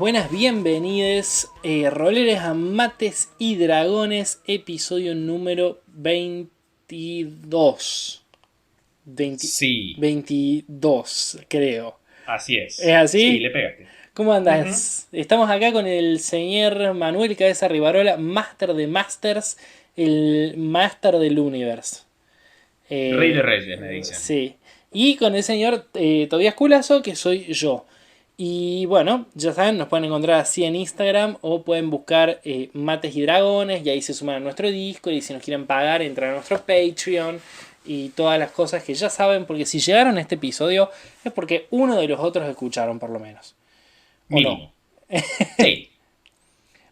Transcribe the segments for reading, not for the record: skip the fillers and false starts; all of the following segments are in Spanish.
buenas, bienvenidos, roleres a Mates y Dragones, episodio número 22. Sí, 22, creo. así ¿Es es. Sí, así? le pegaste. ¿Cómo Ujú. andás? Estamos acá con el señor Manuel Cabeza Rivarola, Master de Masters, el Master del Universe. Rey de Reyes, me dicen. Sí. Y con el señor Tobías Culazo, que soy yo. Y bueno, ya saben, nos pueden encontrar así en Instagram o pueden buscar Mates y Dragones y ahí se suman a nuestro Discord y si nos quieren pagar entran a nuestro Patreon y todas las cosas que ya saben, porque si llegaron a este episodio es porque uno de los otros escucharon por lo menos. ¿O no? Mínimo. Sí,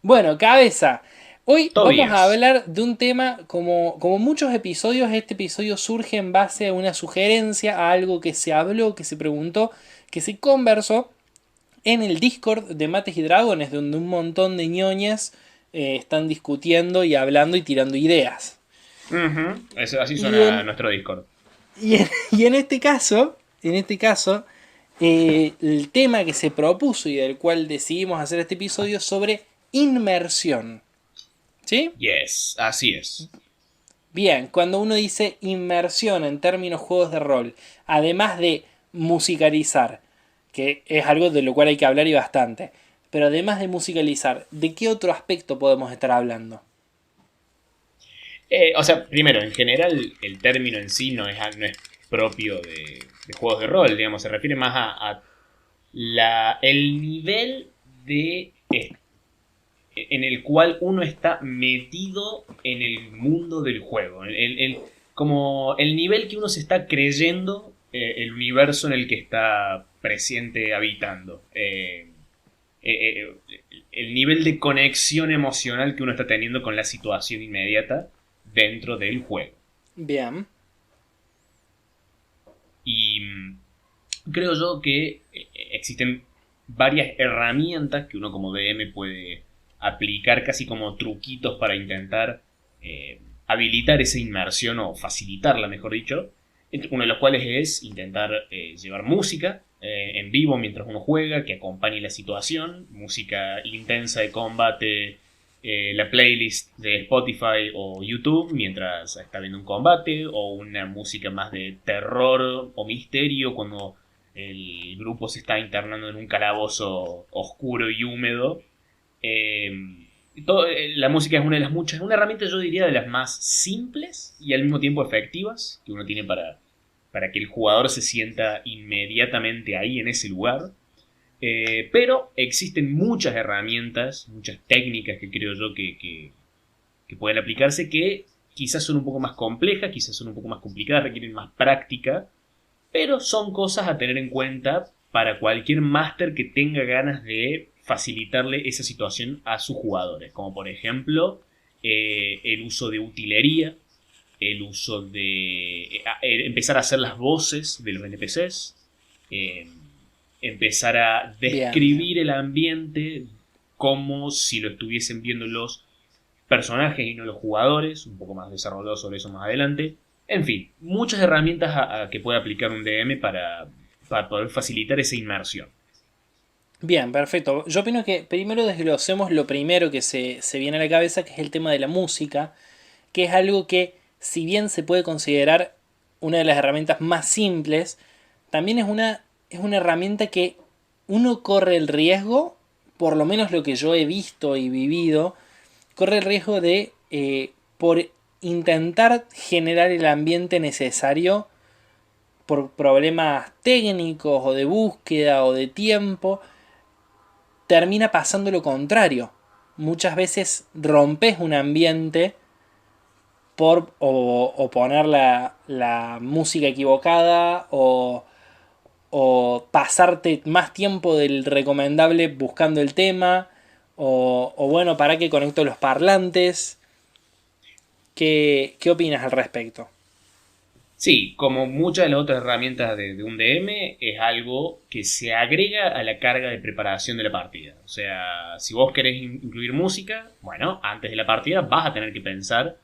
Bueno, cabeza. Hoy vamos a Tobías. hablar de un tema, como muchos episodios, este episodio surge en base a una sugerencia, a algo que se habló, que se preguntó, que se conversó en el Discord de Mates y Dragones, donde un montón de ñoñas están discutiendo y hablando y tirando ideas. Así Y suena en, nuestro Discord. y en este caso, el tema que se propuso y del cual decidimos hacer este episodio es sobre inmersión. ¿Sí? Yes, así es. Bien, cuando uno dice inmersión en términos juegos de rol, además de musicalizar, que es algo de lo cual hay que hablar y bastante, pero además de musicalizar, ¿de qué otro aspecto podemos estar hablando? O sea, primero, en general, el término en sí no es propio de juegos de rol, digamos, se refiere más a el nivel de en el cual uno está metido en el mundo del juego. Como el nivel que uno se está creyendo el universo en el que está presente habitando. El nivel de conexión emocional que uno está teniendo con la situación inmediata dentro del juego. Bien, Y creo yo que existen varias herramientas que uno como DM puede aplicar casi como truquitos para intentar habilitar esa inmersión o facilitarla, mejor dicho. Uno de los cuales es intentar llevar música en vivo mientras uno juega, que acompañe la situación, música intensa de combate, la playlist de Spotify o YouTube mientras está viendo un combate, o una música más de terror o misterio cuando el grupo se está internando en un calabozo oscuro y húmedo. Eh, la música es una de las muchas, una herramienta yo diría de las más simples y al mismo tiempo efectivas que uno tiene para que el jugador se sienta inmediatamente ahí en ese lugar. Pero existen muchas herramientas, muchas técnicas que creo yo que pueden aplicarse que quizás son un poco más complejas, quizás son un poco más complicadas, requieren más práctica, pero son cosas a tener en cuenta para cualquier máster que tenga ganas de facilitarle esa situación a sus jugadores, como por ejemplo el uso de utilería, el uso de empezar a hacer las voces de los NPCs, eh, empezar a bien, bien. describir el ambiente como si lo estuviesen viendo los personajes y no los jugadores, un poco más desarrollado sobre eso más adelante. En fin, muchas herramientas a que puede aplicar un DM para poder facilitar esa inmersión. Bien, perfecto. Yo opino que primero desglosemos lo primero que se viene a la cabeza, que es el tema de la música, que es algo que, si bien se puede considerar una de las herramientas más simples, también es una herramienta que uno corre el riesgo, por lo menos lo que yo he visto y vivido, corre el riesgo de, por intentar generar el ambiente necesario, por problemas técnicos o de búsqueda o de tiempo, termina pasando lo contrario. Muchas veces rompes un ambiente o poner la música equivocada o pasarte más tiempo del recomendable buscando el tema o bueno, para que conecto los parlantes. ¿Qué opinas al respecto? Sí, como muchas de las otras herramientas de un DM, es algo que se agrega a la carga de preparación de la partida. O sea, si vos querés incluir música, bueno, antes de la partida vas a tener que pensar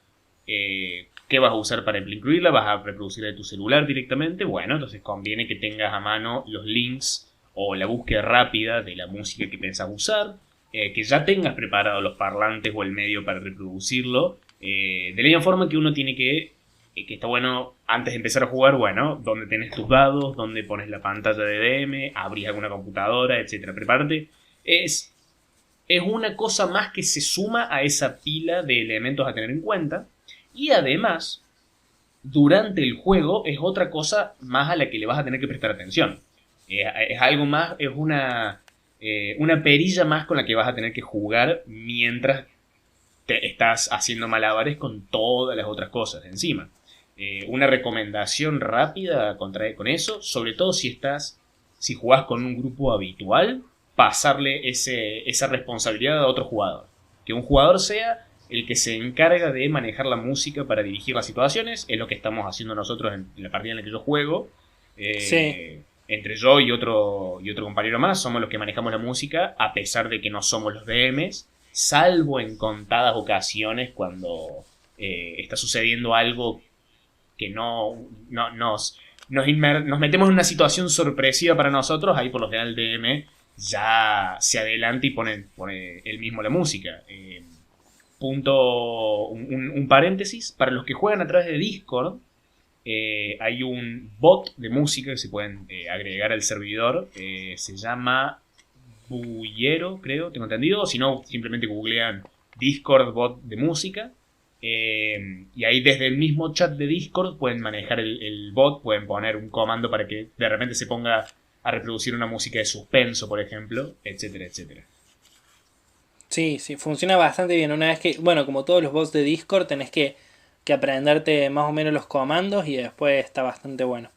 qué vas a usar para incluirla, vas a reproducirla de tu celular directamente. Bueno, entonces conviene que tengas a mano los links o la búsqueda rápida de la música que pensás usar, que ya tengas preparados los parlantes o el medio para reproducirlo, de la misma forma que uno tiene que está bueno antes de empezar a jugar, bueno, dónde tenés tus dados, dónde pones la pantalla de DM, abrís alguna computadora, etcétera. Prepárate. Es una cosa más que se suma a esa pila de elementos a tener en cuenta. Y además, durante el juego es otra cosa más a la que le vas a tener que prestar atención. Es algo más, es una perilla más con la que vas a tener que jugar mientras te estás haciendo malabares con todas las otras cosas encima. Una recomendación rápida con eso, sobre todo si jugás con un grupo habitual, pasarle esa responsabilidad a otro jugador. Que un jugador sea el que se encarga de manejar la música para dirigir las situaciones, es lo que estamos haciendo nosotros en la partida en la que yo juego. Sí. Entre yo y otro compañero más somos los que manejamos la música, a pesar de que no somos los DMs, salvo en contadas ocasiones cuando está sucediendo algo que nos metemos en una situación sorpresiva para nosotros. Ahí por lo general el DM ya se adelanta y pone él mismo la música. Un paréntesis, para los que juegan a través de Discord, hay un bot de música que se pueden agregar al servidor, se llama Bullero, creo, tengo entendido, o si no, simplemente googlean Discord bot de música, y ahí desde el mismo chat de Discord pueden manejar el bot, pueden poner un comando para que de repente se ponga a reproducir una música de suspenso, por ejemplo, etcétera, etcétera. Sí, sí, funciona bastante bien. Una vez que, bueno, como todos los bots de Discord, tenés que aprenderte más o menos los comandos y después está bastante bueno.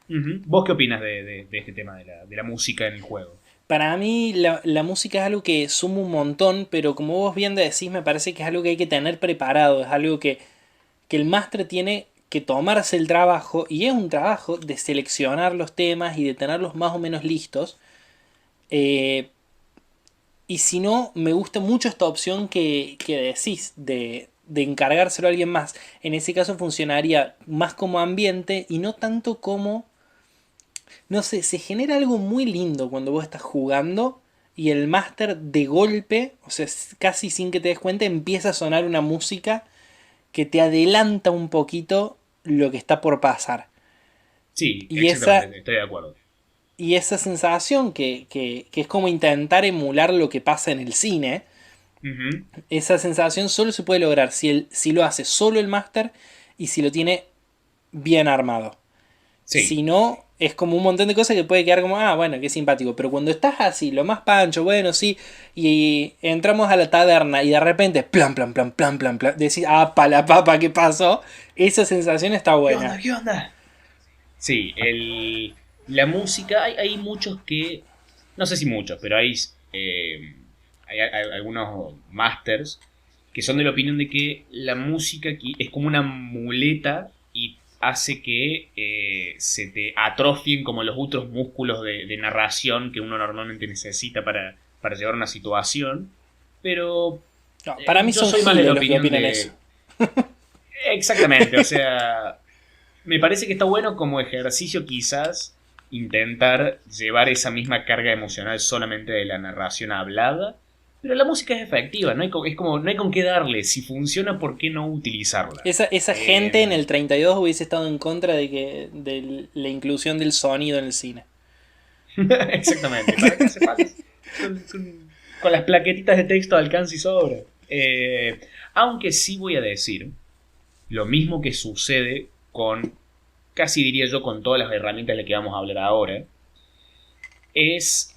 Uh-huh. ¿Vos qué opinas de este tema de la música en el juego? Para mí la música es algo que suma un montón, pero como vos bien decís, me parece que es algo que hay que tener preparado, es algo que el máster tiene que tomarse el trabajo, y es un trabajo de seleccionar los temas y de tenerlos más o menos listos. Eh, y si no, me gusta mucho esta opción que decís de encargárselo a alguien más. En ese caso funcionaría más como ambiente y no tanto como... No sé, se genera algo muy lindo cuando vos estás jugando y el máster de golpe, o sea, casi sin que te des cuenta, empieza a sonar una música que te adelanta un poquito lo que está por pasar. Sí, Y esa, exactamente, estoy de acuerdo. y esa sensación que es como intentar emular lo que pasa en el cine, Uh-huh. esa sensación solo se puede lograr si lo hace solo el máster y si lo tiene bien armado. Sí, Si no, es como un montón de cosas que puede quedar como, ah, bueno, qué simpático. Pero cuando estás así, lo más pancho, bueno, sí, y entramos a la taberna y de repente, plan, plan, plan, plan, plan, plan, decís, ah, pa la papa, ¿qué pasó? Esa sensación está ¿qué onda? buena. ¿Qué onda? Sí, la música, hay muchos que, no sé si muchos, pero hay algunos masters que son de la opinión de que la música aquí es como una muleta y hace que se te atrofien como los otros músculos de narración que uno normalmente necesita para llevar una situación. Pero No, para mí yo son soy más de la giles los que opinión opinan eso. de... Exactamente, o sea, me parece que está bueno como ejercicio quizás intentar llevar esa misma carga emocional solamente de la narración hablada, pero la música es efectiva, es como no hay con qué darle, si funciona, ¿por qué no utilizarla? Esa gente en el 32 hubiese estado en contra de la inclusión del sonido en el cine. Exactamente, ¿para qué hace falta? Con las plaquetitas de texto alcanza y sobra. Aunque sí voy a decir lo mismo que sucede con, casi diría yo, con todas las herramientas de las que vamos a hablar ahora, es,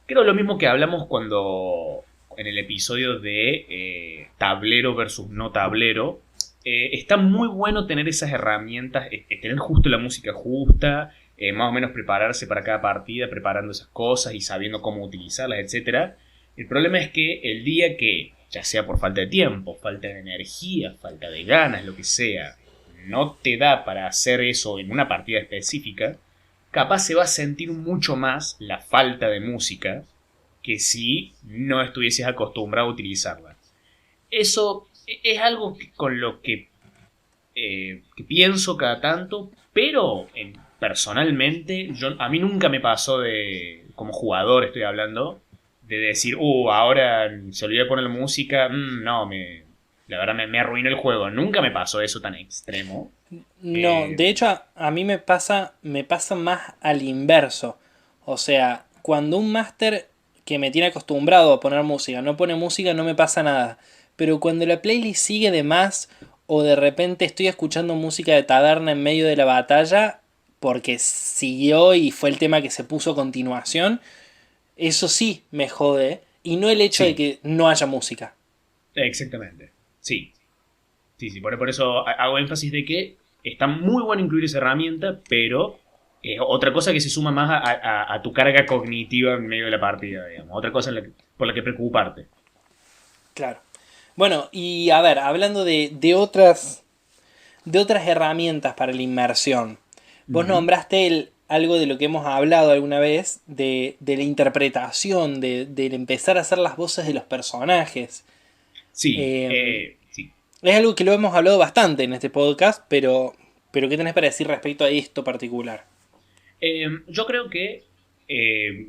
creo lo mismo que hablamos cuando, en el episodio de tablero versus no tablero, está muy bueno tener esas herramientas, tener justo la música justa, más o menos prepararse para cada partida, preparando esas cosas y sabiendo cómo utilizarlas, etcétera. El problema es que el día que, ya sea por falta de tiempo, falta de energía, falta de ganas, lo que sea, no te da para hacer eso en una partida específica, capaz se va a sentir mucho más la falta de música que si no estuvieses acostumbrado a utilizarla. Eso es algo con lo que pienso cada tanto, pero personalmente, a mí nunca me pasó como jugador estoy hablando, de decir, ahora se olvidó de poner la música, no, la verdad me arruinó el juego. Nunca me pasó eso tan extremo. No, Eh, de hecho a mí me pasa más al inverso. O sea, cuando un máster que me tiene acostumbrado a poner música no pone música no me pasa nada. Pero cuando la playlist sigue de más o de repente estoy escuchando música de taberna en medio de la batalla porque siguió y fue el tema que se puso a continuación, eso sí me jode. Y no el hecho de sí, que no haya música. exactamente. Sí, sí, sí. Por eso hago énfasis de que está muy bueno incluir esa herramienta, pero es otra cosa que se suma más a tu carga cognitiva en medio de la partida, digamos. Otra cosa por la que preocuparte. Claro. Bueno, y a ver, hablando de otras herramientas para la inmersión. Vos Ujú. nombraste algo de lo que hemos hablado alguna vez, de la interpretación, del empezar a hacer las voces de los personajes. Sí, Eh, sí. es algo que lo hemos hablado bastante en este podcast, pero ¿qué tenés para decir respecto a esto particular? Yo creo que eh,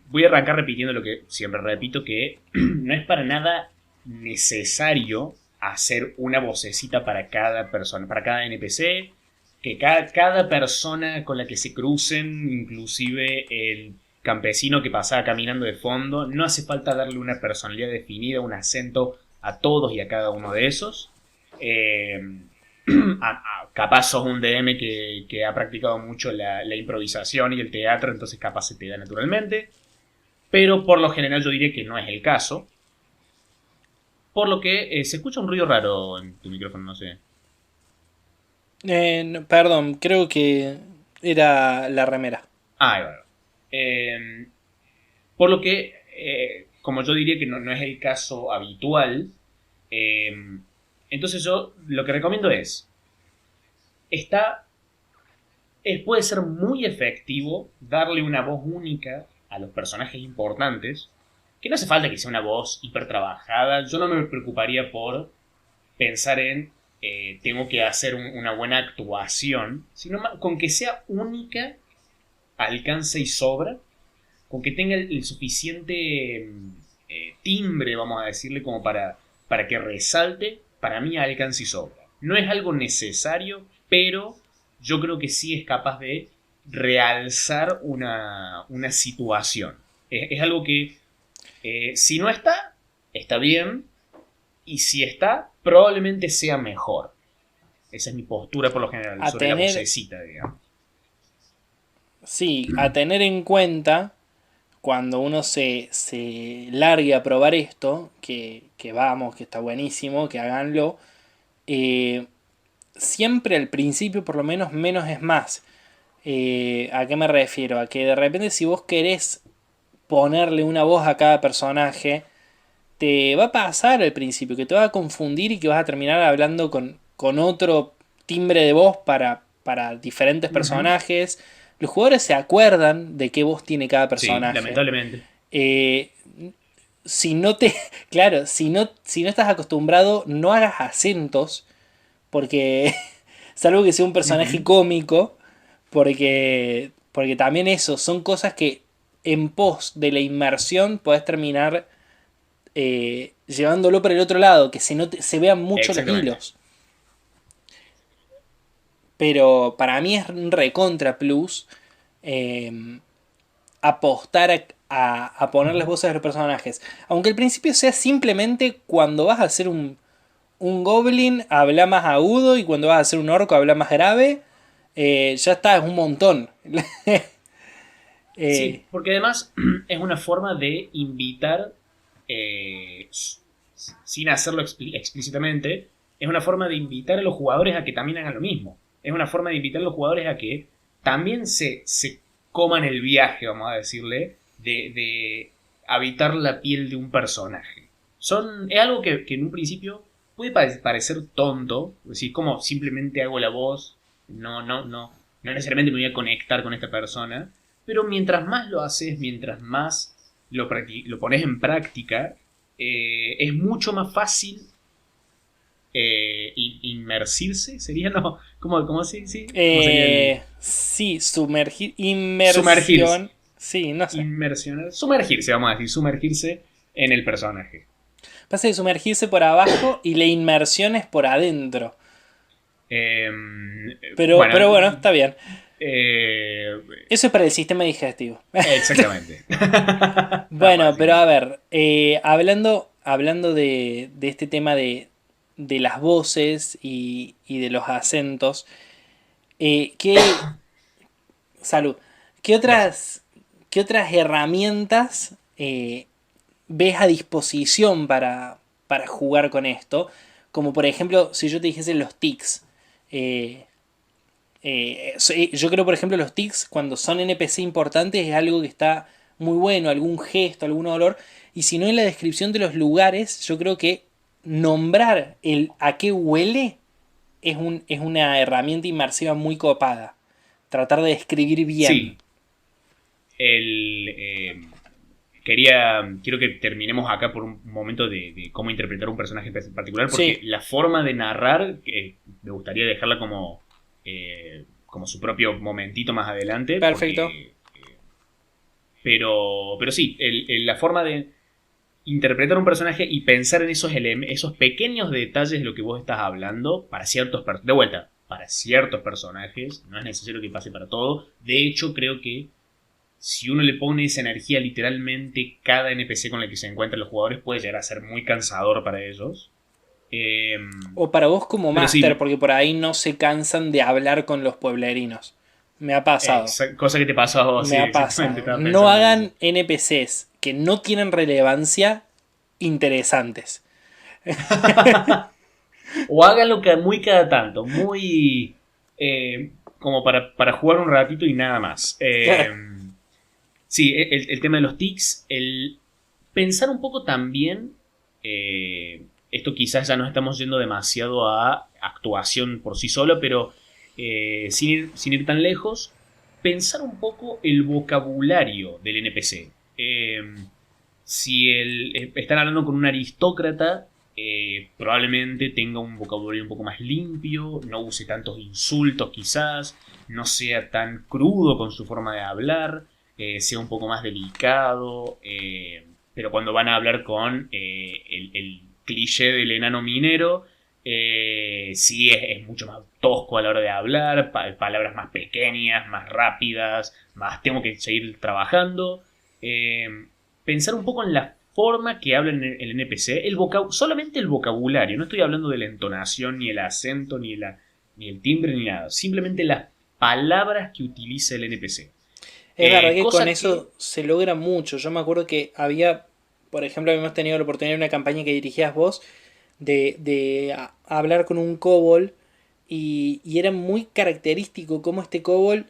voy a arrancar repitiendo lo que siempre repito, que no es para nada necesario hacer una vocecita para cada persona, para cada NPC, que cada persona con la que se crucen, inclusive el campesino que pasaba caminando de fondo, no hace falta darle una personalidad definida, un acento a todos y a cada uno de esos. Eh, Capaz sos un DM que ha practicado mucho la improvisación y el teatro, entonces capaz se te da naturalmente. Pero por lo general yo diría que no es el caso. Por lo que se escucha un ruido raro en tu micrófono, no sé. Perdón, creo que era la remera. Ahí va. Eh, por lo que, como yo diría que no es el caso habitual, eh, entonces yo lo que recomiendo está puede ser muy efectivo darle una voz única a los personajes importantes, que no hace falta que sea una voz hiper trabajada. Yo no me preocuparía por pensar en tengo que hacer una buena actuación, sino con que sea única, alcance y sobra, con que tenga el suficiente timbre, vamos a decirle, como para que resalte, para mí alcance y sobra. No es algo necesario, pero yo creo que sí es capaz de realzar una situación. Es algo que si no está, está bien, y si está, probablemente sea mejor. Esa es mi postura por lo general A sobre la tener, vocecita, digamos. sí, a tener en cuenta cuando uno se largue a probar esto, que vamos, que está buenísimo, que háganlo, eh, siempre al principio por lo menos es más. ¿A qué me refiero? A que de repente si vos querés ponerle una voz a cada personaje, te va a pasar al principio, que te va a confundir y que vas a terminar hablando con otro timbre de voz para diferentes Ujú. personajes. Los jugadores se acuerdan de qué voz tiene cada Sí, personaje. lamentablemente. Eh, si no te. Claro, si no estás acostumbrado, no hagas acentos. Porque. Salvo que sea un personaje Ujú. cómico. Porque también eso, son cosas que en pos de la inmersión podés terminar llevándolo para el otro lado, que se vean mucho los Exactamente. hilos. Pero para mí es un recontra plus eh, apostar a ponerles Ujú. voces a los personajes. Aunque al principio sea simplemente cuando vas a hacer un goblin, habla más agudo y cuando vas a hacer un orco, habla más grave. Ya está, es un montón. Eh, Sí, porque además es una forma de invitar, sin hacerlo explícitamente, es una forma de invitar a los jugadores a que también hagan lo mismo. Es una forma de invitar a los jugadores a que también se coman el viaje, vamos a decirle, de habitar la piel de un personaje. Es algo que en un principio puede parecer tonto, es decir, como simplemente hago la voz, no necesariamente me voy a conectar con esta persona, pero mientras más lo haces, mientras más lo pones en práctica, es mucho más fácil Inmersirse, ¿sería? No, ¿cómo sí, sí? ¿Cómo sería Sí, sumergirse? inmersión. Sí, no sé. Sumergirse, vamos a decir, sumergirse en el personaje. Pasa de sumergirse por abajo y la inmersión es por adentro. Eh, Pero bueno, bueno, está bien. eh, Eso es para el sistema digestivo. exactamente. Está Bueno, pero fácil. a ver, hablando de este tema de las voces y de los acentos, ¿qué, salud, qué Gracias. qué otras herramientas ves a disposición para jugar con esto? Como por ejemplo, si yo te dijese los tics. Eh, yo creo, por ejemplo, los tics, cuando son NPC importantes, es algo que está muy bueno, algún gesto, algún olor. Y si no, en la descripción de los lugares, yo creo que nombrar el a qué huele es una herramienta inmersiva muy copada. Tratar de describir bien. Sí, el, quiero que terminemos acá por un momento de cómo interpretar un personaje en particular, porque Sí, la forma de narrar, me gustaría dejarla como su propio momentito más adelante, perfecto. pero sí, la forma de interpretar un personaje y pensar en esos pequeños detalles de lo que vos estás hablando para de vuelta, para ciertos personajes, no es necesario que pase para todo. De hecho, creo que si uno le pone esa energía literalmente cada NPC con el que se encuentran los jugadores puede llegar a ser muy cansador para ellos. Eh, O para vos como pero máster, sí, porque por ahí no se cansan de hablar con los pueblerinos. Me ha pasado. cosa que te pasó a vos, Me sí, ha exactamente, pasado. estaba No pensando en eso. hagan NPCs que no tienen relevancia interesantes. O háganlo muy cada tanto, muy como para jugar un ratito y nada más. Sí, el tema de los tics, el pensar un poco también, esto quizás ya nos estamos yendo demasiado a actuación por sí solo, pero sin ir tan lejos, pensar un poco el vocabulario del NPC. Si están hablando con un aristócrata, probablemente tenga un vocabulario un poco más limpio, no use tantos insultos quizás, no sea tan crudo con su forma de hablar, sea un poco más delicado, pero cuando van a hablar con el cliché del enano minero, sí es mucho más tosco a la hora de hablar, palabras más pequeñas, más rápidas, más tengo que seguir trabajando. Eh, Pensar un poco en la forma que habla el NPC, solamente el vocabulario, no estoy hablando de la entonación, ni el acento, ni el timbre, ni nada, simplemente las palabras que utiliza el NPC. Es verdad que con Cosa que... eso se logra mucho. Yo me acuerdo que había, por ejemplo, habíamos tenido la oportunidad de una campaña que dirigías vos hablar con un kobold y era muy característico cómo este kobold,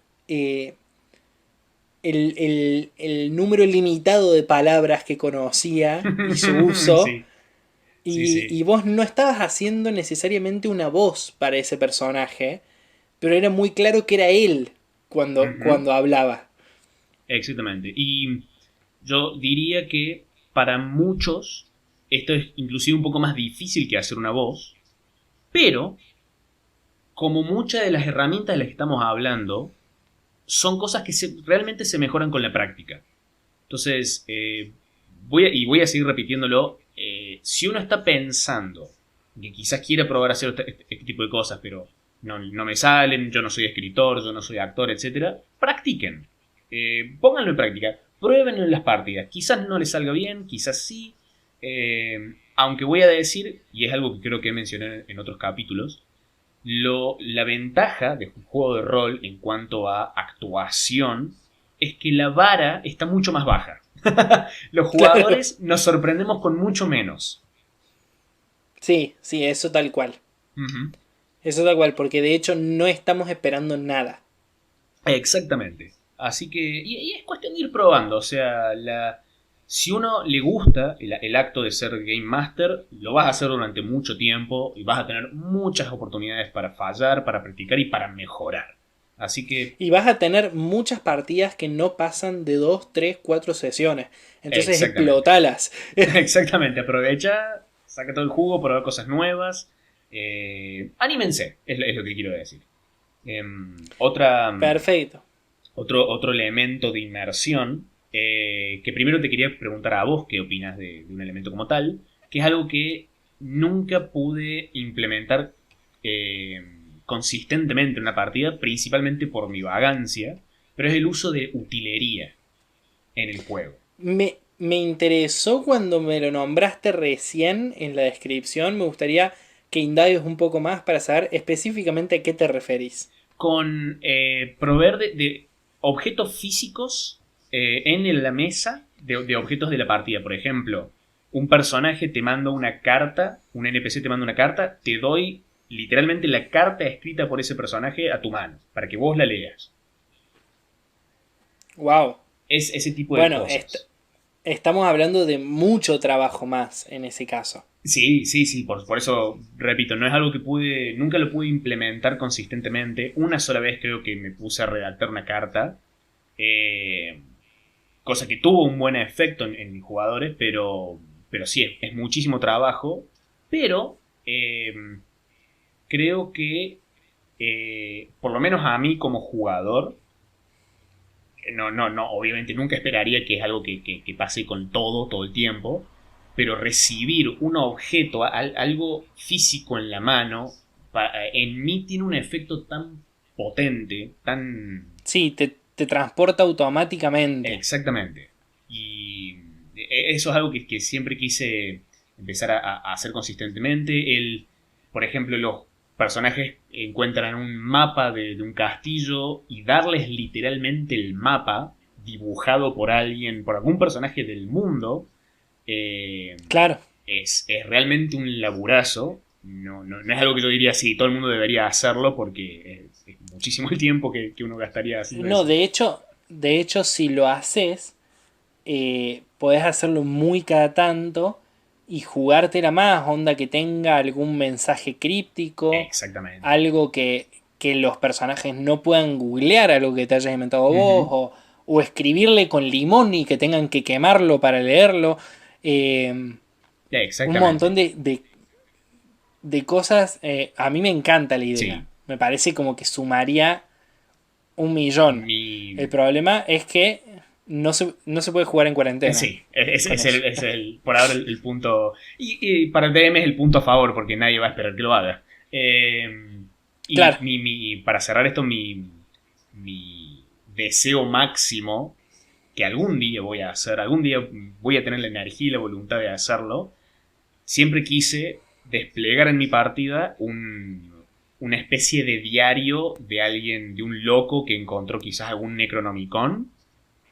el número limitado de palabras que conocía y su uso, sí, sí, sí. y vos no estabas haciendo necesariamente una voz para ese personaje, pero era muy claro que era él Ujú, cuando hablaba. exactamente. Y yo diría que para muchos esto es inclusive un poco más difícil que hacer una voz, pero como muchas de las herramientas de las que estamos hablando, son cosas que realmente se mejoran con la práctica. Entonces, voy a seguir repitiéndolo. Si uno está pensando que quizás quiere probar a hacer este tipo de cosas, pero no me salen, yo no soy escritor, yo no soy actor, etcétera, practiquen. Pónganlo en práctica. Pruébenlo en las partidas. Quizás no les salga bien, quizás sí. Aunque voy a decir, y es algo que creo que mencioné en otros capítulos, la ventaja de un juego de rol en cuanto a actuación es que la vara está mucho más baja. Los Claro. jugadores nos sorprendemos con mucho menos. Sí, sí, eso tal cual. Ujú. Eso tal cual, porque de hecho no estamos esperando nada. Exactamente. Así que, y es cuestión de ir probando. O sea, si uno le gusta el acto de ser Game Master, lo vas a hacer durante mucho tiempo y vas a tener muchas oportunidades para fallar, para practicar y para mejorar. Así que, Y vas a tener muchas partidas que no pasan de 2, 3, 4 sesiones. Entonces exactamente. explotalas. Exactamente, aprovecha, saca todo el jugo, prueba cosas nuevas. Anímense, es lo que quiero decir. Otra, Perfecto. otro elemento de inmersión, que primero te quería preguntar a vos qué opinas de un elemento como tal, que es algo que nunca pude implementar consistentemente en una partida, principalmente por mi vagancia, pero es el uso de utilería en el juego. Me interesó cuando me lo nombraste recién en la descripción. Me gustaría que indagues un poco más para saber específicamente a qué te referís. Con proveer de objetos físicos en la mesa de objetos de la partida. Por ejemplo, un personaje te manda una carta, un NPC te manda una carta, te doy literalmente la carta escrita por ese personaje a tu mano, para que vos la leas. Wow. Es ese tipo de Bueno, cosas. estamos hablando de mucho trabajo más en ese caso. Sí, sí, sí, por eso, repito, no es algo que nunca lo pude implementar consistentemente. Una sola vez creo que me puse a redactar una carta, eh, cosa que tuvo un buen efecto en mis jugadores, pero sí, es muchísimo trabajo, pero creo que, por lo menos a mí como jugador, no, obviamente nunca esperaría que es algo que pase con todo el tiempo, pero recibir un objeto, algo físico en la mano, en mí tiene un efecto tan potente, tan... Sí, te transporta automáticamente. Exactamente. Y eso es algo que siempre quise empezar a hacer consistentemente. Por ejemplo, los personajes encuentran un mapa de un castillo y darles literalmente el mapa dibujado por alguien, por algún personaje del mundo, eh, Claro. es realmente un laburazo. No es algo que yo diría, sí, todo el mundo debería hacerlo porque es muchísimo el tiempo que uno gastaría haciendo No, eso. de hecho, si lo haces, podés hacerlo muy cada tanto y jugártela más, onda que tenga algún mensaje críptico, Exactamente. algo que los personajes no puedan googlear, algo que te hayas inventado vos, Ujú. o escribirle con limón y que tengan que quemarlo para leerlo. Un montón Exactamente. de cosas. A mí me encanta la idea. Sí. Me parece como que sumaría 1 millón. Mi... El problema es que no se puede jugar en cuarentena Sí, con eso. por ahora el punto. Y para el DM es el punto a favor, porque nadie va a esperar que lo haga. Y Claro. para cerrar esto, mi deseo máximo, que algún día voy a hacer, algún día voy a tener la energía y la voluntad de hacerlo, siempre quise desplegar en mi partida una especie de diario de alguien, de un loco que encontró quizás algún Necronomicon.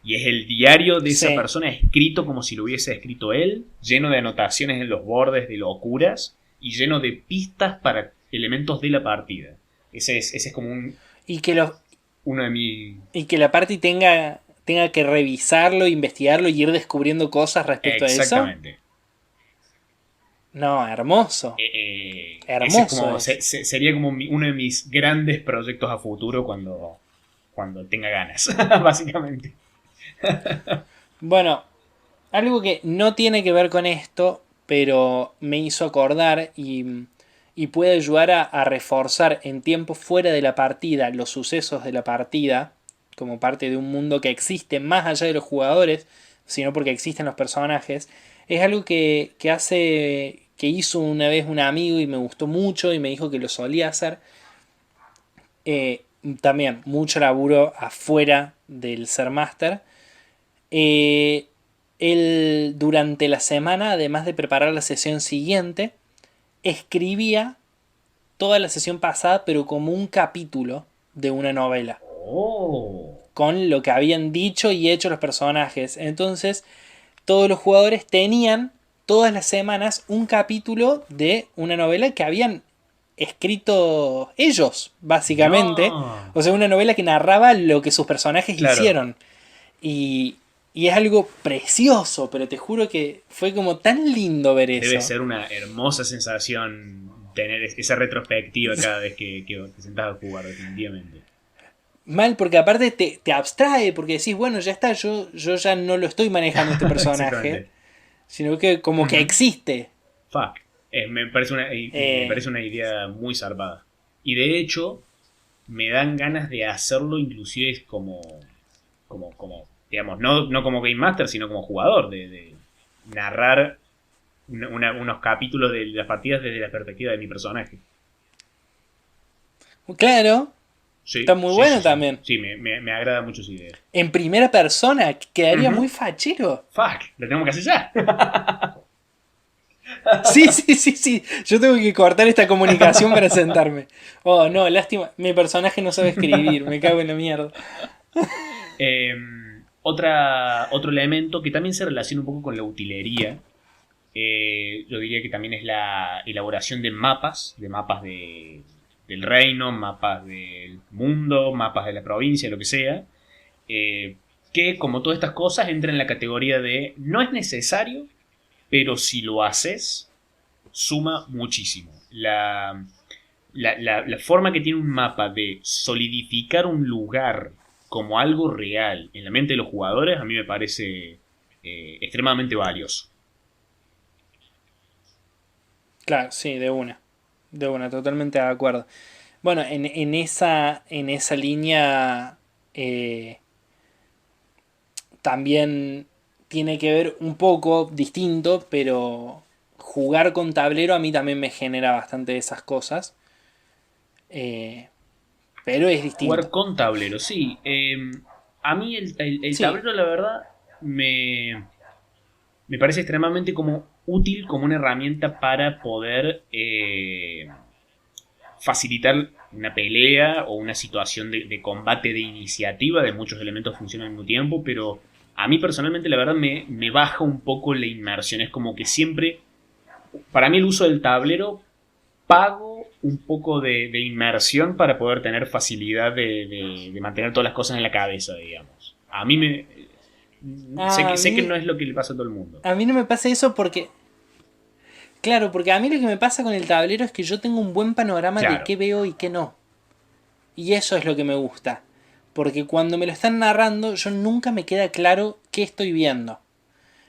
Y es el diario de esa Sí. persona escrito como si lo hubiese escrito él, lleno de anotaciones en los bordes de locuras y lleno de pistas para elementos de la partida. Ese es como Y que los, uno de mis... y que la party tenga que revisarlo, investigarlo y ir descubriendo cosas respecto a eso. Exactamente. No, hermoso. Ese es Hermoso como, es. sería como uno de mis grandes proyectos a futuro cuando tenga ganas, básicamente. Bueno, algo que no tiene que ver con esto, pero me hizo acordar y puede ayudar a reforzar en tiempo fuera de la partida los sucesos de la partida, como parte de un mundo que existe más allá de los jugadores, sino porque existen los personajes, es algo que hizo una vez un amigo y me gustó mucho y me dijo que lo solía hacer. Eh, También mucho laburo afuera del ser máster. Eh, Él durante la semana, además de preparar la sesión siguiente, escribía toda la sesión pasada, pero como un capítulo de una novela, Oh, con lo que habían dicho y hecho los personajes. Entonces, todos los jugadores tenían todas las semanas un capítulo de una novela que habían escrito ellos, básicamente. no. O sea, una novela que narraba lo que sus personajes Claro, hicieron. Y, y es algo precioso, pero te juro que fue como tan lindo ver debe eso. ser una hermosa sensación tener esa retrospectiva cada vez que te sentás a jugar, definitivamente. Mal, porque aparte te abstrae, porque decís, bueno, ya está, yo ya no lo estoy manejando este personaje, Exactamente. sino que como que Ujú. existe. Fuck. Me parece una idea muy zarpada. Y de hecho, me dan ganas de hacerlo inclusive digamos, no como Game Master, sino como jugador, de narrar unos capítulos de las partidas desde la perspectiva de mi personaje. Claro, está Sí, muy sí, sí, bueno sí. también. Sí, me agrada mucho esa idea. En primera persona, quedaría Ujú. muy fachero. Fuck, lo tenemos que hacer ya. Sí, sí, sí, sí. Yo tengo que cortar esta comunicación para sentarme. Oh, no, lástima. Mi personaje no sabe escribir. Me cago en la mierda. Eh, otro elemento que también se relaciona un poco con la utilería, yo diría que también es la elaboración de mapas del reino, mapas del mundo, mapas de la provincia, lo que sea, eh, que como todas estas cosas entran en la categoría de no es necesario, pero si lo haces, suma muchísimo. La forma que tiene un mapa de solidificar un lugar como algo real en la mente de los jugadores a mí me parece extremadamente valioso. Claro, sí, de una. De una, totalmente de acuerdo. Bueno, en esa línea eh, también tiene que ver un poco distinto, pero jugar con tablero a mí también me genera bastante esas cosas. eh, pero es Jugar distinto. con tablero, sí. A mí el Sí, tablero, la verdad, me parece extremadamente como útil como una herramienta para poder facilitar una pelea o una situación de combate de iniciativa, de muchos elementos funcionan al mismo tiempo, pero a mí personalmente la verdad me baja un poco la inmersión. Es como que siempre, para mí el uso del tablero, pago un poco de inmersión para poder tener facilidad de mantener todas las cosas en la cabeza, digamos. A mí me... a Sé que no mí, es lo que le pasa a todo el mundo. a mí no me pasa eso porque, claro, porque a mí lo que me pasa con el tablero es que yo tengo un buen panorama de Claro, qué veo y qué no. Y eso es lo que me gusta. Porque cuando me lo están narrando, yo nunca me queda claro qué estoy viendo.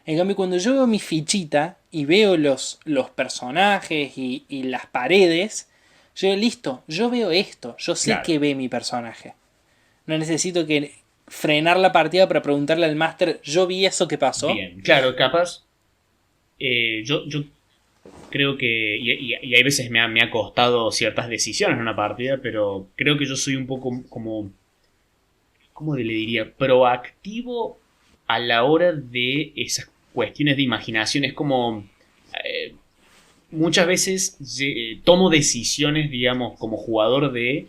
En cambio, cuando yo veo mi fichita y veo los personajes y las paredes, yo digo, listo, yo veo esto, yo sé claro. que ve mi personaje. No necesito que frenar la partida para preguntarle al máster, yo vi eso que pasó. Bien, claro, capaz. Yo creo que, y hay veces me ha costado ciertas decisiones en una partida, pero creo que yo soy un poco como, ¿cómo le diría? Proactivo a la hora de esas cuestiones de imaginación. Es como, eh, muchas veces tomo decisiones, digamos, como jugador de,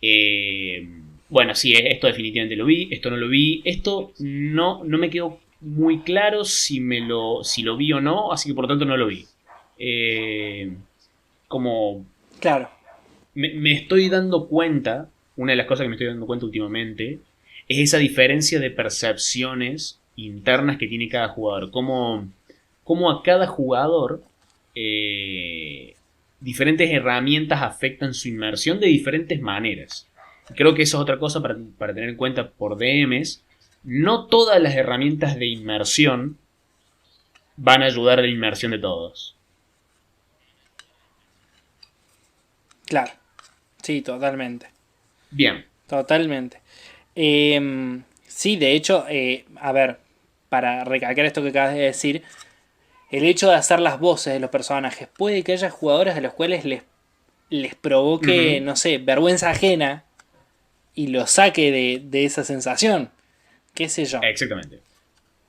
eh, bueno, sí, esto definitivamente lo vi, esto no lo vi, esto no me quedó muy claro si lo vi o no, así que por lo tanto no lo vi. Eh, como Claro, me estoy dando cuenta, una de las cosas que me estoy dando cuenta últimamente, es esa diferencia de percepciones internas que tiene cada jugador. Cómo a cada jugador diferentes herramientas afectan su inmersión de diferentes maneras. Creo que eso es otra cosa para tener en cuenta por DMs. No todas las herramientas de inmersión van a ayudar a la inmersión de todos. claro. Sí, totalmente. Bien. Totalmente. Sí, de hecho, a ver, para recalcar esto que acabas de decir, el hecho de hacer las voces de los personajes, puede que haya jugadores a los cuales les provoque, Ujú. no sé, vergüenza ajena y los saque de esa sensación. Qué sé yo. Exactamente.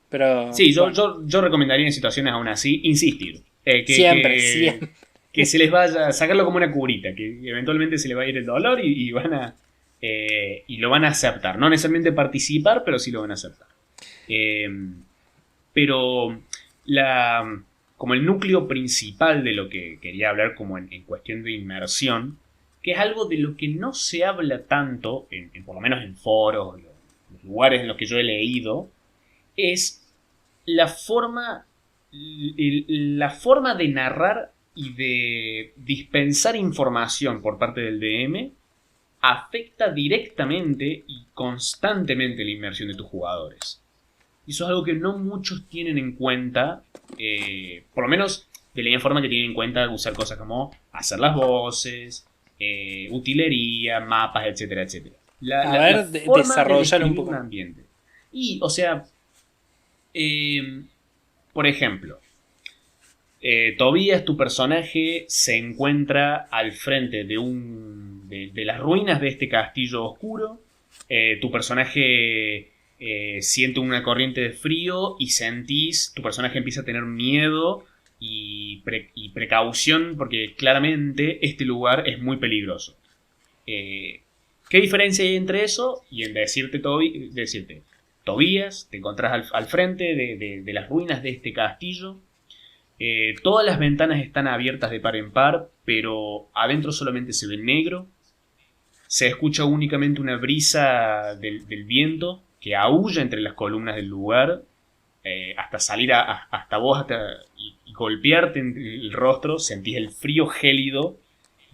Pero Sí, bueno, yo recomendaría en situaciones aún así insistir. siempre, siempre. Que se les vaya a sacarlo como una curita, que eventualmente se les va a ir el dolor y van a y lo van a aceptar. No necesariamente participar, pero sí lo van a aceptar. Eh, pero como el núcleo principal de lo que quería hablar como en cuestión de inmersión, que es algo de lo que no se habla tanto, por lo menos en foros, los lugares en los que yo he leído, es la forma, la forma de narrar y de dispensar información por parte del DM afecta directamente y constantemente la inmersión de tus jugadores. Y eso es algo que no muchos tienen en cuenta, por lo menos De la misma forma que tienen en cuenta usar cosas como hacer las voces, utilería, mapas, etcétera, etcétera. A La ver, forma de desarrollar un describir un poco. ambiente. Y, o sea, por ejemplo, Tobías, tu personaje, se encuentra al frente de las ruinas de este castillo oscuro. Tu personaje siente una corriente de frío y tu personaje empieza a tener miedo y precaución porque claramente este lugar es muy peligroso. Eh, ¿Qué diferencia hay entre eso y en decirte, Tobías, te encontrás al frente de las ruinas de este castillo? Todas las ventanas están abiertas de par en par, pero adentro solamente se ve negro. Se escucha únicamente una brisa del viento que aúlla entre las columnas del lugar, hasta salir hasta vos y golpearte en el rostro. Sentís el frío gélido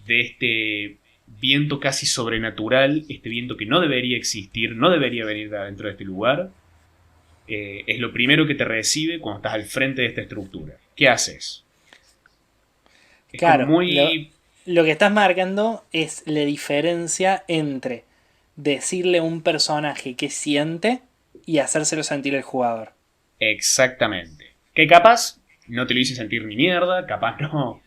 de este viento casi sobrenatural, este viento que no debería existir, no debería venir de adentro de este lugar. Es lo primero que te recibe cuando estás al frente de esta estructura. ¿Qué haces? Es como Claro, muy... lo que estás marcando es la diferencia entre decirle a un personaje que siente y hacérselo sentir el jugador. Exactamente. Que capaz no te lo hice sentir ni mierda, capaz no...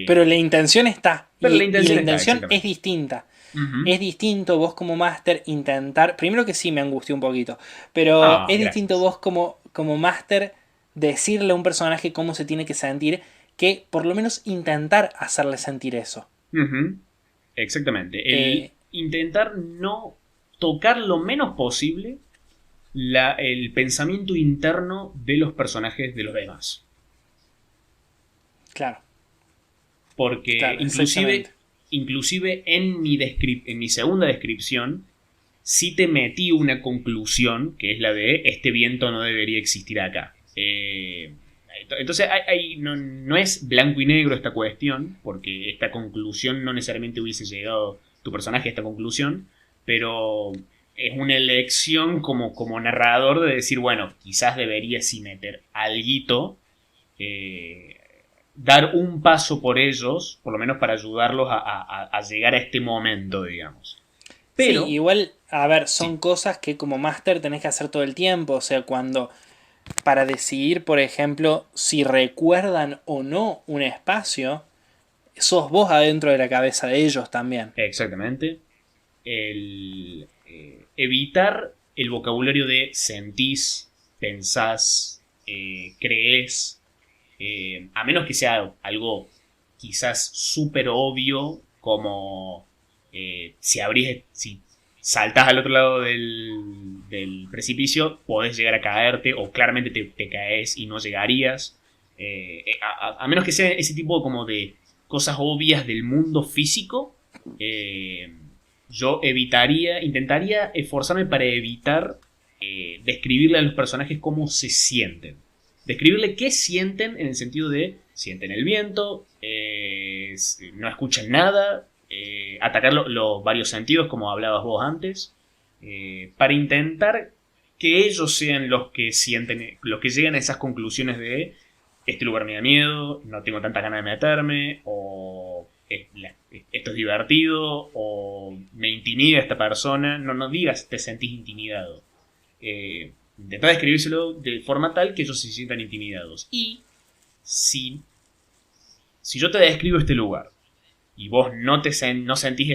Pero la intención está, Pero la y la intención está, intención es exactamente. distinta. Ujú. Es distinto vos como máster intentar, primero que sí me angustió un poquito, pero Ah, es distinto gracias. vos como máster decirle a un personaje cómo se tiene que sentir, que por lo menos intentar hacerle sentir eso. Ujú. Exactamente. El Eh, intentar no tocar lo menos posible el pensamiento interno de los personajes de los demás. claro, Porque claro, exactamente. inclusive en mi segunda descripción, sí te metí una conclusión, que es la de este viento no debería existir acá. Entonces no es blanco y negro esta cuestión, porque esta conclusión no necesariamente hubiese llegado tu personaje a esta conclusión, pero es una elección como narrador de decir, bueno, quizás debería sí meter alguito, eh, dar un paso por ellos, por lo menos para ayudarlos a llegar a este momento, digamos. Sí, Pero, igual, a ver, son sí, cosas que como máster tenés que hacer todo el tiempo, o sea, cuando para decidir, por ejemplo, si recuerdan o no un espacio, sos vos adentro de la cabeza de ellos también. exactamente. Evitar el vocabulario de sentís, pensás, crees, a menos que sea algo quizás súper obvio, como si saltás al otro lado del precipicio, podés llegar a caerte, o claramente te caes y no llegarías. A menos que sea ese tipo como de cosas obvias del mundo físico, eh, yo intentaría esforzarme para evitar describirle a los personajes cómo se sienten. Describirle qué sienten en el sentido de sienten el viento, no escuchan nada, atacar los varios sentidos como hablabas vos antes, para intentar que ellos sean los que sienten, los que llegan a esas conclusiones de este lugar me da miedo, no tengo tantas ganas de meterme, o esto es divertido, o me intimida esta persona. No digas te sentís intimidado. Intentá describírselo de forma tal que ellos se sientan intimidados. Y si, si yo te describo este lugar y vos no sentís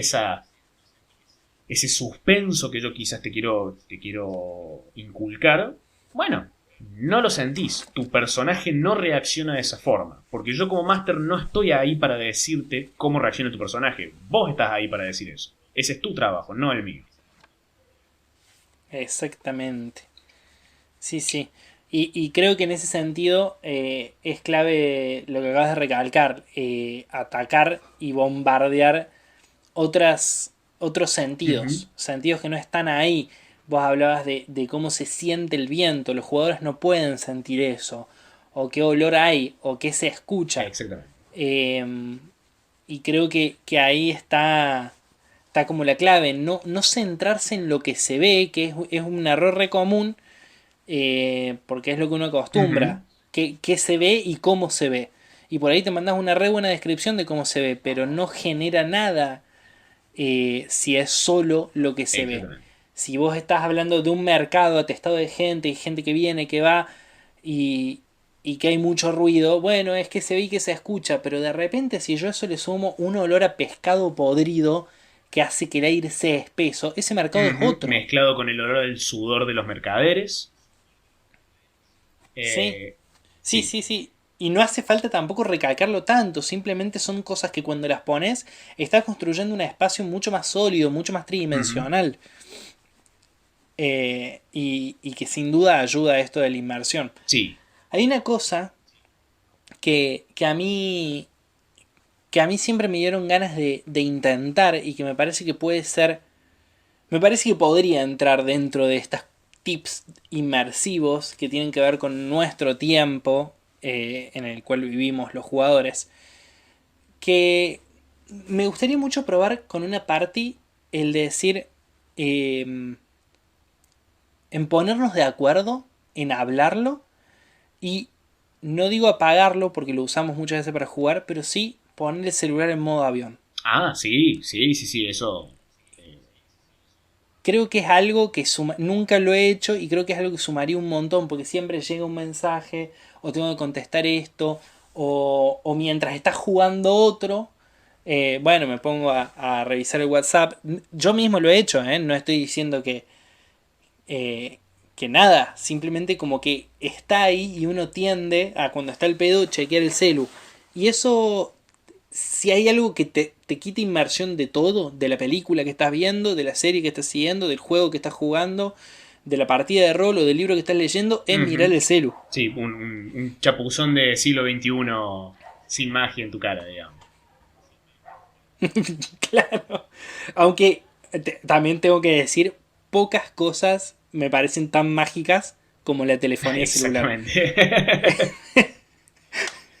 ese suspenso que yo quizás te quiero inculcar, bueno, no lo sentís. Tu personaje no reacciona de esa forma. Porque yo como máster no estoy ahí para decirte cómo reacciona tu personaje. Vos estás ahí para decir eso. Ese es tu trabajo, no el mío. Exactamente. Sí, sí. Y creo que en ese sentido es clave lo que acabas de recalcar, atacar y bombardear otros Ujú. sentidos, sentidos que no están ahí. Vos hablabas de cómo se siente el viento, los jugadores no pueden sentir eso, o qué olor hay, o qué se escucha. Exactamente. Eh, y creo que ahí está como la clave, no centrarse en lo que se ve, que es un error re común, porque es lo que uno Ujú. acostumbra. qué se ve y cómo se ve. Y por ahí te mandas una re buena descripción de cómo se ve, pero no genera nada si es solo lo que se ve. Exactamente. Si vos estás hablando de un mercado atestado de gente, y gente que viene, que va y, y que hay mucho ruido, bueno, es que se ve y que se escucha, pero de repente si yo a eso le sumo un olor a pescado podrido que hace que el aire sea espeso, ese mercado es Ujú. otro. Mezclado con el olor del sudor de los mercaderes. ¿Sí? Eh, Sí, sí. sí, sí. Y no hace falta tampoco recalcarlo tanto, simplemente son cosas que cuando las pones estás construyendo un espacio mucho más sólido, mucho más Ujú. tridimensional. Y que sin duda ayuda a esto de la inmersión. Sí. Hay una cosa que que a mí siempre me dieron ganas de intentar y que me parece que puede ser, me parece que podría entrar dentro de estas tips inmersivos que tienen que ver con nuestro tiempo en el cual vivimos los jugadores, que me gustaría mucho probar con una party el de decir, en ponernos de acuerdo, en hablarlo y no digo apagarlo porque lo usamos muchas veces para jugar, pero sí poner el celular en modo avión. Ah, sí, sí, sí, sí, eso. eh, Creo que es algo que nunca lo he hecho y creo que es algo que sumaría un montón porque siempre llega un mensaje o tengo que contestar esto o mientras estás jugando otro, bueno, me pongo a revisar el WhatsApp. Yo mismo lo he hecho, ¿eh? No estoy diciendo eh, que nada, simplemente como que está ahí y uno tiende a cuando está el pedo chequear el celu. Y eso, si hay algo que te quita inmersión de todo, de la película que estás viendo, de la serie que estás siguiendo, del juego que estás jugando, de la partida de rol o del libro que estás leyendo, es mirar ujú. el celu. Sí, un chapuzón de siglo XXI sin magia en tu cara, digamos. Claro. Aunque también tengo que decir, pocas cosas me parecen tan mágicas como la telefonía celular. Exactamente.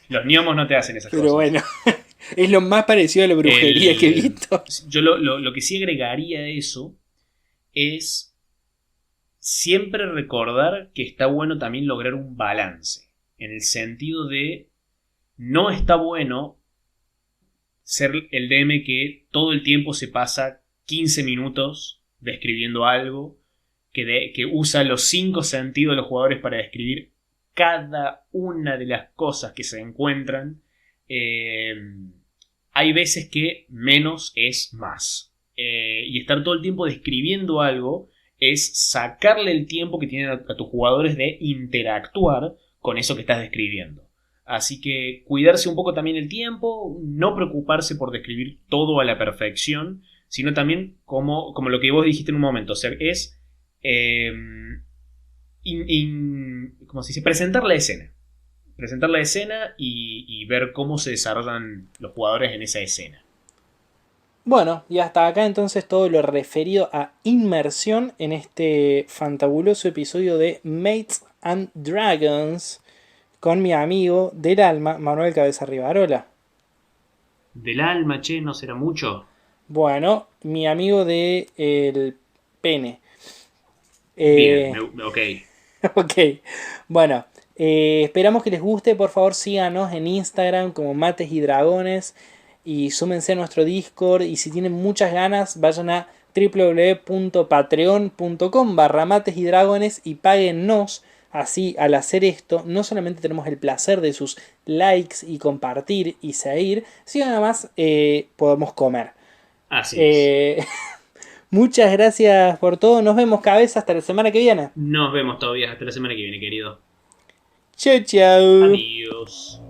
Los gnomos no te hacen esas Pero cosas. bueno, es lo más parecido a la brujería que he El, visto. yo lo que sí agregaría a eso es siempre recordar que está bueno también lograr un balance. En el sentido de no está bueno ser el DM que todo el tiempo se pasa 15 minutos describiendo algo, que usa los 5 sentidos de los jugadores para describir cada una de las cosas que se encuentran. Eh, Hay veces que menos es más. Y estar todo el tiempo describiendo algo es sacarle el tiempo que tienen a tus jugadores de interactuar con eso que estás describiendo. Así que cuidarse un poco también el tiempo, no preocuparse por describir todo a la perfección, sino también como lo que vos dijiste en un momento, o sea, es eh, ¿cómo se dice? Presentar la escena. Presentar la escena y ver cómo se desarrollan los jugadores en esa escena. Bueno, y hasta acá entonces todo lo referido a inmersión en este fantabuloso episodio de Mates and Dragons con mi amigo del alma, Manuel Cabeza Rivarola. Del alma, che, no será mucho. Bueno, mi amigo de el pene. Bien, Eh, ok. ok, bueno, esperamos que les guste. Por favor, síganos en Instagram como Mates y Dragones y súmense a nuestro Discord. Y si tienen muchas ganas, vayan a www.patreon.com/mates y dragones y páguennos. Así, al hacer esto, no solamente tenemos el placer de sus likes y compartir y seguir, sino además podemos comer. Así es. Eh, muchas gracias por todo. Nos vemos, cabeza, hasta la semana que viene. Nos vemos todavía hasta la semana que viene, querido. Chao, chao. Adiós.